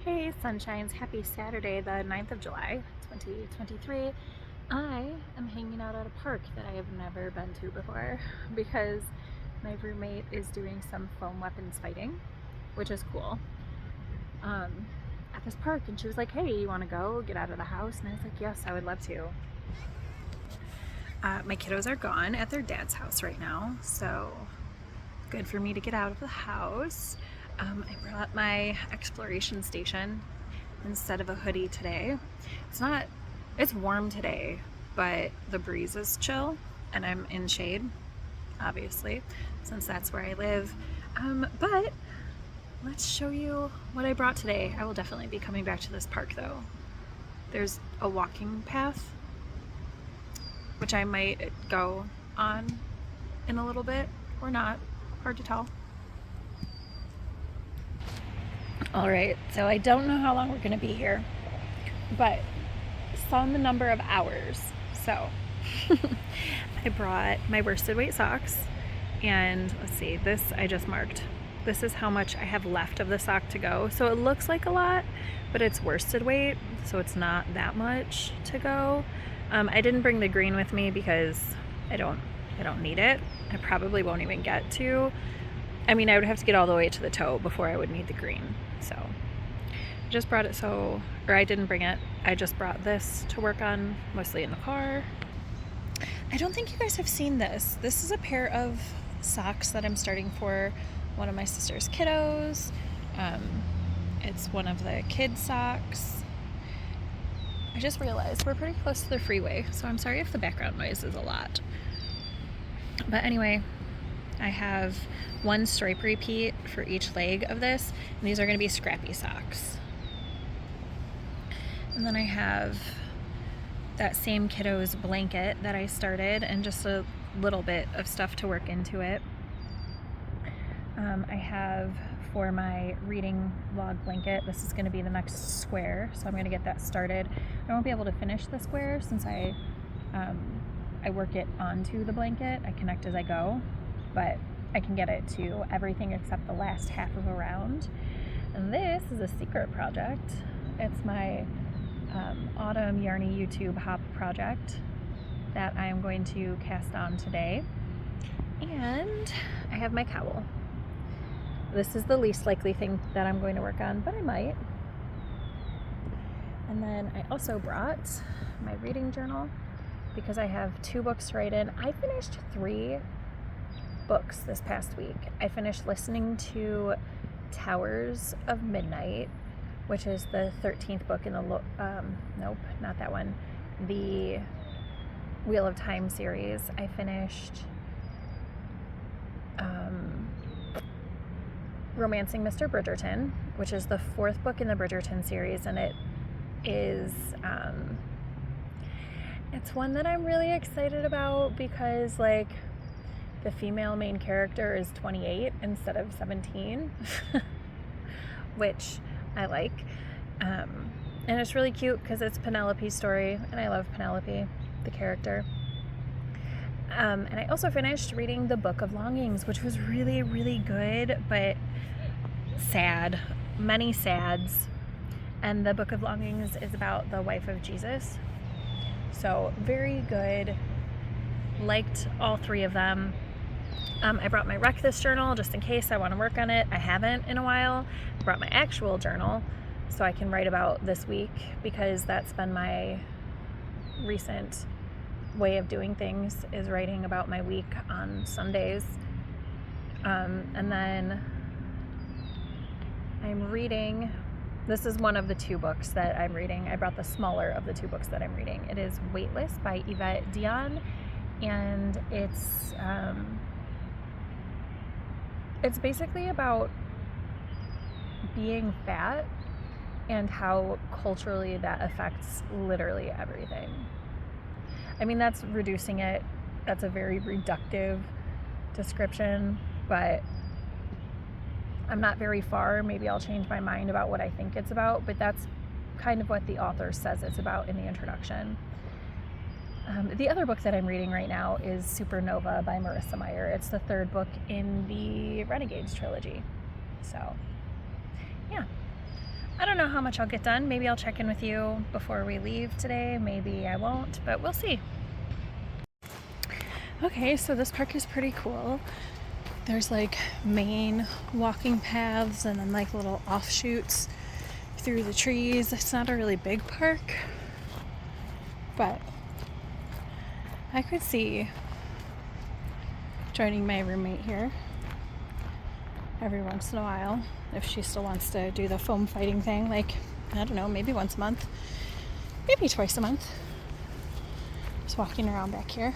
Hey sunshines, happy Saturday, the 9th of July, 2023. I am hanging out at a park that I have never been to before because my roommate is doing some foam weapons fighting, which is cool, at this park. And she was like, hey, you want to go get out of the house? And I was like, yes, I would love to. My kiddos are gone at their dad's house right now, so good for me to get out of the house. I brought my exploration station instead of a hoodie today. It's warm today, but the breeze is chill and I'm in shade, obviously, since that's where I live. But let's show you what I brought today. I will definitely be coming back to this park though. There's a walking path, which I might go on in a little bit or not, hard to tell. All right, so I don't know how long we're gonna be here, but some number of hours. So I brought my worsted weight socks, and let's see, this I just marked. This is how much I have left of the sock to go. So it looks like a lot, but it's worsted weight, so it's not that much to go. I didn't bring the green with me because I don't need it. I probably won't even get to. I mean, I would have to get all the way to the toe before I would need the green. So I just brought it or I didn't bring it. I just brought this to work on, mostly in the car. I don't think you guys have seen this. This is a pair of socks that I'm starting for one of my sister's kiddos. It's one of the kid socks. I just realized we're pretty close to the freeway, so I'm sorry if the background noise is a lot. But anyway, I have one stripe repeat for each leg of this, and these are going to be scrappy socks. And then I have that same kiddo's blanket that I started, and just a little bit of stuff to work into it. I have for my reading log blanket, this is going to be the next square, so I'm going to get that started. I won't be able to finish the square since I work it onto the blanket. I connect as I go, but I can get it to everything except the last half of a round. And this is a secret project. It's my autumn Yarny YouTube hop project that I am going to cast on today. And I have my cowl. This is the least likely thing that I'm going to work on, but I might. And then I also brought my reading journal because I have 2 books to write in. I finished 3 books this past week. I finished listening to Towers of Midnight, which is the 13th book in the nope, not that one, the Wheel of Time series. I finished Romancing Mr. Bridgerton, which is the 4th book in the Bridgerton series, and it is it's one that I'm really excited about because, like, the female main character is 28 instead of 17, which I like. And it's really cute because it's Penelope's story, and I love Penelope, the character. And I also finished reading the Book of Longings, which was really, really good, but sad. Many sads. And the Book of Longings is about the wife of Jesus. So very good. Liked all 3 of them. I brought my Wreck This journal just in case I want to work on it. I haven't in a while. I brought my actual journal so I can write about this week because that's been my recent way of doing things, is writing about my week on Sundays. And then I'm reading, this is one of the 2 books that I'm reading. I brought the smaller of the 2 books that I'm reading. It is Weightless by Evette, Dionne, and it's basically about being fat and how culturally that affects literally everything. I mean, that's reducing it. That's a very reductive description, but I'm not very far. Maybe I'll change my mind about what I think it's about, but that's kind of what the author says it's about in the introduction. The other book that I'm reading right now is Supernova by Marissa Meyer. It's the 3rd book in the Renegades trilogy. So, yeah. I don't know how much I'll get done. Maybe I'll check in with you before we leave today. Maybe I won't, but we'll see. Okay, so this park is pretty cool. There's like main walking paths and then like little offshoots through the trees. It's not a really big park, but I could see joining my roommate here every once in a while if she still wants to do the foam fighting thing, like, I don't know, maybe once a month, maybe twice a month. Just walking around back here.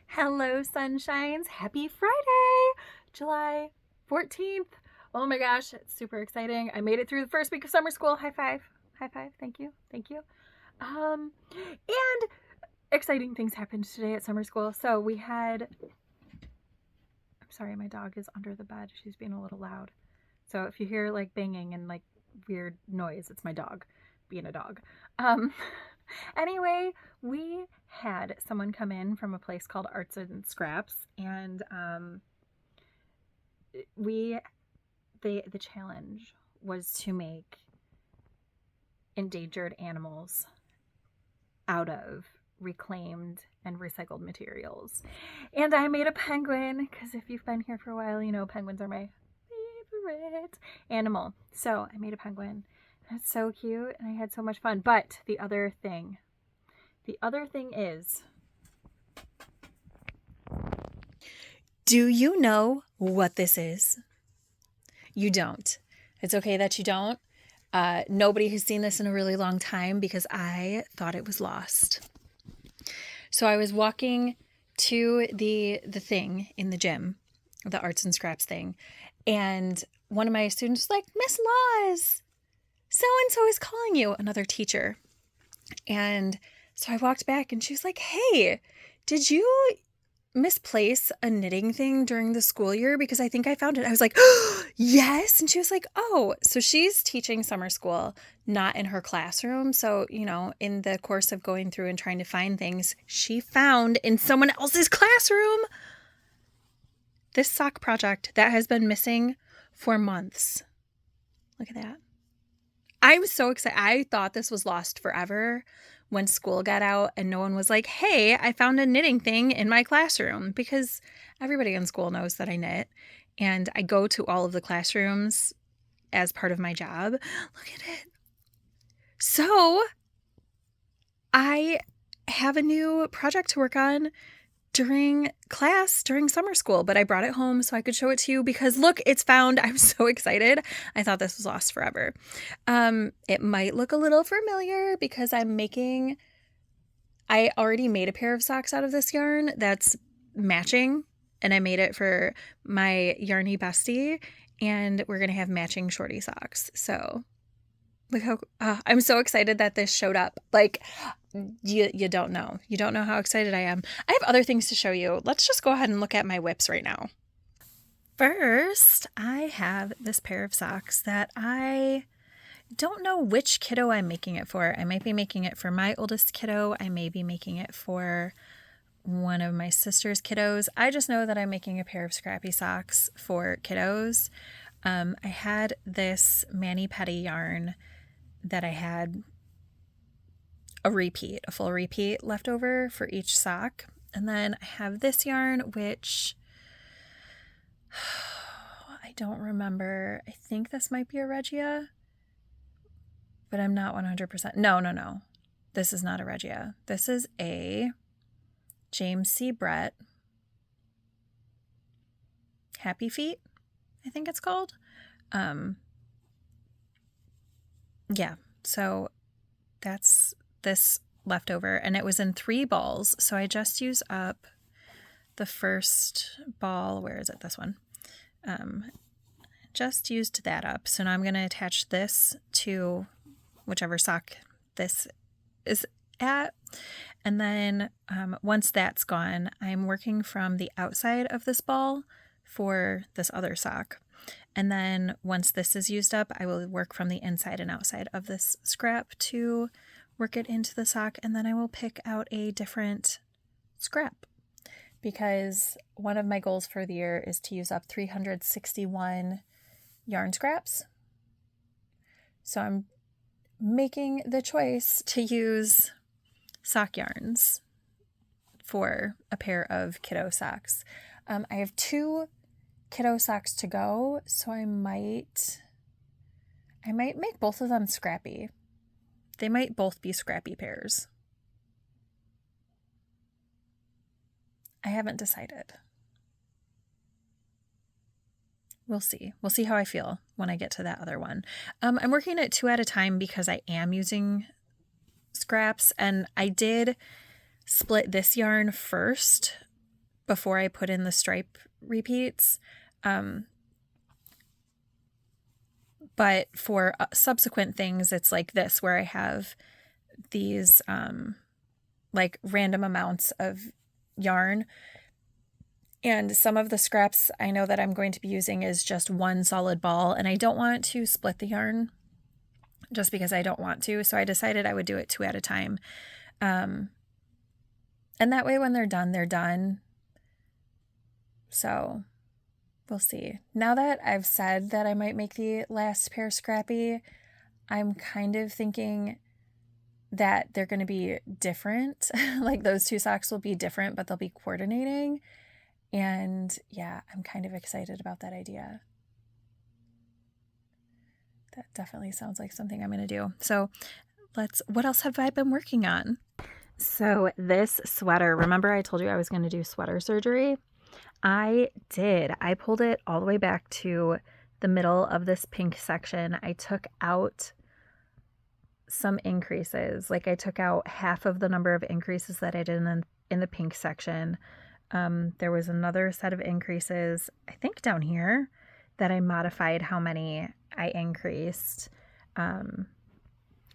Hello, sunshines. Happy Friday, July 14th. Oh my gosh, it's super exciting. I made it through the first week of summer school. High five. High five. Thank you. Thank you. And exciting things happened today at summer school. So we had, I'm sorry, my dog is under the bed. She's being a little loud. So if you hear like banging and like weird noise, it's my dog being a dog. Anyway, we had someone come in from a place called Arts and Scraps, and the challenge was to make endangered animals out of reclaimed and recycled materials. And I made a penguin, because if you've been here for a while, you know penguins are my favorite animal. So I made a penguin. It's so cute, and I had so much fun. But the other thing is, do you know what this is? You don't. It's okay that you don't. Nobody has seen this in a really long time because I thought it was lost. So I was walking to the thing in the gym, the Arts and Scraps thing, and one of my students was like, "Miss Laws, so-and-so is calling you," another teacher. And so I walked back and she was like, "Hey, did you misplace a knitting thing during the school year? Because I think I found it." I was like, "Oh, yes." And she was like, "Oh," so she's teaching summer school, not in her classroom. So, you know, in the course of going through and trying to find things, she found in someone else's classroom this sock project that has been missing for months. Look at that. I'm so excited. I thought this was lost forever when school got out and no one was like, "Hey, I found a knitting thing in my classroom," because everybody in school knows that I knit and I go to all of the classrooms as part of my job. Look at it. So I have a new project to work on during summer school, but I brought it home so I could show it to you because look, it's found. I'm so excited. I thought this was lost forever. It might look a little familiar because I already made a pair of socks out of this yarn that's matching, and I made it for my yarny bestie, and we're going to have matching shorty socks. So look how, I'm so excited that this showed up. Like, you don't know. You don't know how excited I am. I have other things to show you. Let's just go ahead and look at my whips right now. First, I have this pair of socks that I don't know which kiddo I'm making it for. I might be making it for my oldest kiddo. I may be making it for one of my sister's kiddos. I just know that I'm making a pair of scrappy socks for kiddos. I had this mani-pedi yarn that I had a full repeat left over for each sock. And then I have this yarn, which I don't remember. I think this might be a Regia, but I'm not 100%. No. This is not a Regia. This is a James C. Brett Happy Feet, I think it's called. yeah, so that's this leftover, and it was in 3 balls, so I just used up the first ball. Where is it? This one. Just used that up. So now I'm going to attach this to whichever sock this is at. And then once that's gone, I'm working from the outside of this ball for this other sock. And then once this is used up, I will work from the inside and outside of this scrap to work it into the sock. And then I will pick out a different scrap, because one of my goals for the year is to use up 361 yarn scraps. So I'm making the choice to use sock yarns for a pair of kiddo socks. I have 2 kiddo socks to go, so I might make both of them scrappy. They might both be scrappy pairs. I haven't decided. We'll see. We'll see how I feel when I get to that other one. I'm working it 2 at a time because I am using scraps, and I did split this yarn first before I put in the stripe repeats. But for subsequent things, it's like this, where I have these like random amounts of yarn. And some of the scraps I know that I'm going to be using is just one solid ball, and I don't want to split the yarn just because I don't want to. So I decided I would do it 2 at a time. And that way when they're done, they're done. So we'll see. Now that I've said that I might make the last pair scrappy, I'm kind of thinking that they're going to be different. Like those 2 socks will be different, but they'll be coordinating. And yeah, I'm kind of excited about that idea. That definitely sounds like something I'm going to do. So what else have I been working on? So this sweater, remember I told you I was going to do sweater surgery? I did. I pulled it all the way back to the middle of this pink section. I took out some increases. Like I took out half of the number of increases that I did in the pink section. There was another set of increases, I think down here, that I modified how many I increased.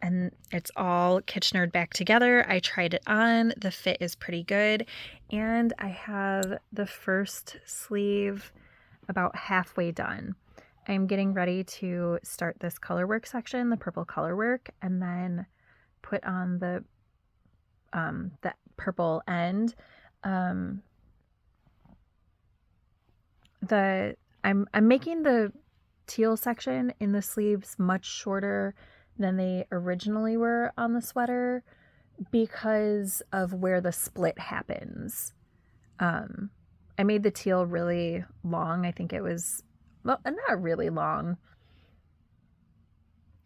And it's all Kitchenered back together. I tried it on. The fit is pretty good. And I have the first sleeve about halfway done. I'm getting ready to start this color work section, the purple color work, and then put on the purple end. I'm making the teal section in the sleeves much shorter than they originally were on the sweater because of where the split happens. I made the teal really long. I think it was, well, not really long.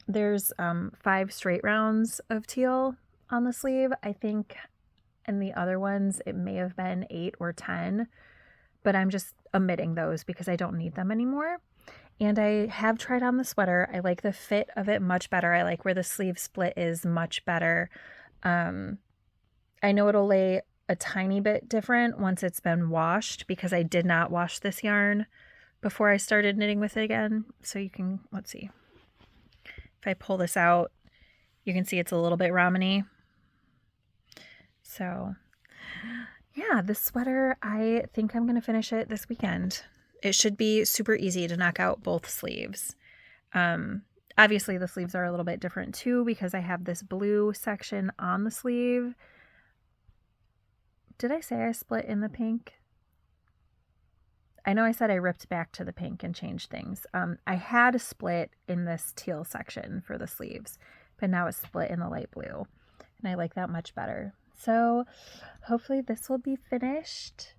There's 5 straight rounds of teal on the sleeve. I think in the other ones it may have been 8 or 10, but I'm just omitting those because I don't need them anymore. And I have tried on the sweater. I like the fit of it much better. I like where the sleeve split is much better. I know it'll lay a tiny bit different once it's been washed because I did not wash this yarn before I started knitting with it again. So you can, let's see. If I pull this out, you can see it's a little bit ramen-y. So yeah, this sweater, I think I'm going to finish it this weekend. It should be super easy to knock out both sleeves. Obviously, the sleeves are a little bit different too because I have this blue section on the sleeve. Did I say I split in the pink? I know I said I ripped back to the pink and changed things. I had a split in this teal section for the sleeves, but now it's split in the light blue. And I like that much better. So hopefully this will be finished.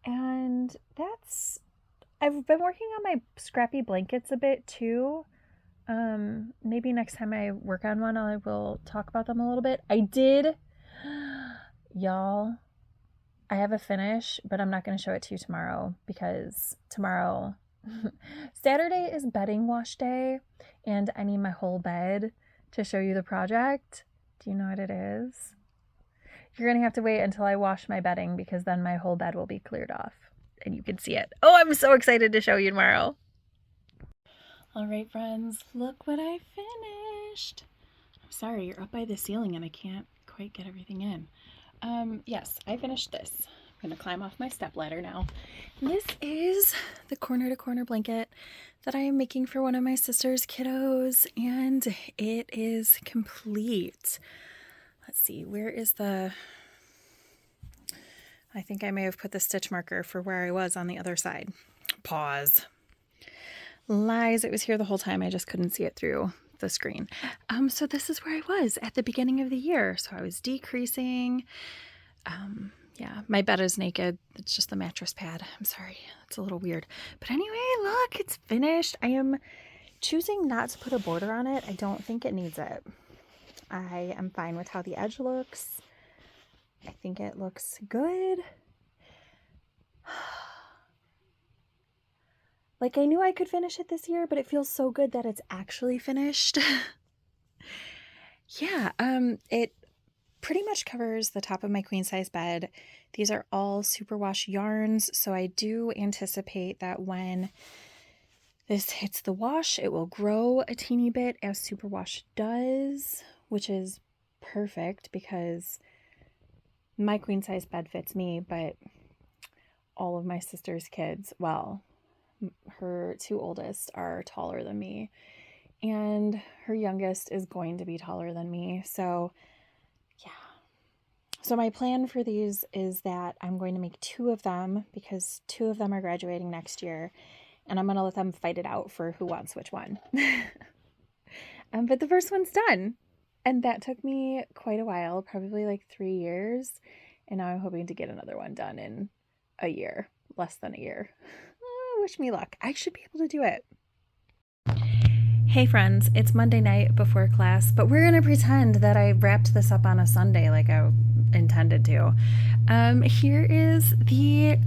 And I've been working on my scrappy blankets a bit too. Maybe next time I work on one, I will talk about them a little bit. Y'all, I have a finish, but I'm not going to show it to you tomorrow because tomorrow Saturday is bedding wash day, and I need my whole bed to show you the project. Do you know what it is? You're going to have to wait until I wash my bedding, because then my whole bed will be cleared off and you can see it. Oh, I'm so excited to show you tomorrow. All right, friends, look what I finished. I'm sorry, you're up by the ceiling and I can't quite get everything in. Yes, I finished this. I'm gonna climb off my stepladder now. This is the corner-to-corner blanket that I am making for one of my sister's kiddos, and it is complete. Let's see, where is the... I think I may have put the stitch marker for where I was on the other side. Pause. Lies, it was here the whole time. I just couldn't see it through the screen. So this is where I was at the beginning of the year. So I was decreasing. Yeah, my bed is naked. It's just the mattress pad. I'm sorry. It's a little weird. But anyway, look, it's finished. I am choosing not to put a border on it. I don't think it needs it. I am fine with how the edge looks. I think it looks good. Like, I knew I could finish it this year, but it feels so good that it's actually finished. Yeah, it pretty much covers the top of my queen size bed. These are all superwash yarns, so I do anticipate that when this hits the wash, it will grow a teeny bit as superwash does, which is perfect because my queen size bed fits me, but all of my sister's kids, well, her two oldest are taller than me, and her youngest is going to be taller than me. So yeah. So my plan for these is that I'm going to make 2 of them because 2 of them are graduating next year, and I'm going to let them fight it out for who wants which one. But the first one's done, and that took me quite a while, probably like 3 years, and now I'm hoping to get another one done in a year, less than a year. Wish me luck. I should be able to do it. Hey friends, it's Monday night before class, but we're gonna pretend that I wrapped this up on a Sunday like I intended to. Here is the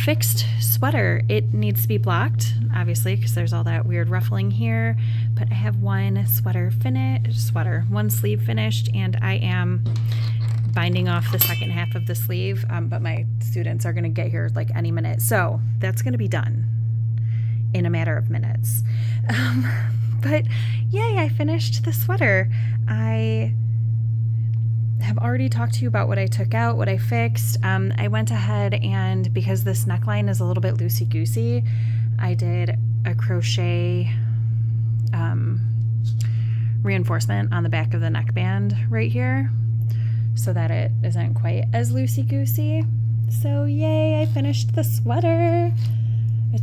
fixed sweater. It needs to be blocked, obviously, because there's all that weird ruffling here, but I have one one sleeve finished, and I am binding off the second half of the sleeve, but my students are going to get here like any minute, so that's going to be done in a matter of minutes. But yay, I finished the sweater. I have already talked to you about what I took out, what I fixed. I went ahead and, because this neckline is a little bit loosey-goosey, I did a crochet reinforcement on the back of the neckband right here, so that it isn't quite as loosey-goosey. So yay, I finished the sweater.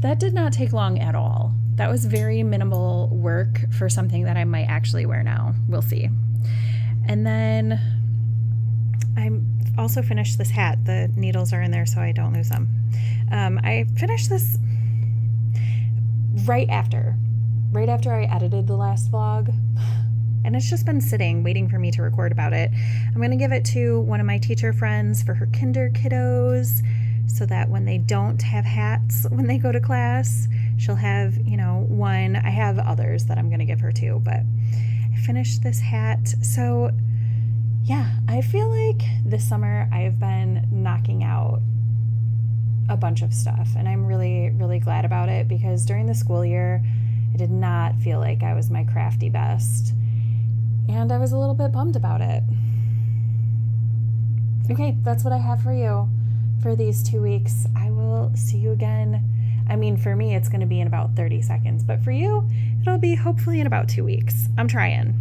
That did not take long at all. That was very minimal work for something that I might actually wear now. We'll see. And then I also finished this hat. The needles are in there so I don't lose them. I finished this right after I edited the last vlog. And it's just been sitting, waiting for me to record about it. I'm going to give it to one of my teacher friends for her kinder kiddos, so that when they don't have hats when they go to class, she'll have, you know, one. I have others that I'm going to give her too, but I finished this hat. So yeah, I feel like this summer I've been knocking out a bunch of stuff, and I'm really, really glad about it, because during the school year, I did not feel like I was my crafty best. And I was a little bit bummed about it. Okay, that's what I have for you for these 2 weeks. I will see you again. I mean, for me, it's going to be in about 30 seconds, but for you, it'll be hopefully in about 2 weeks. I'm trying.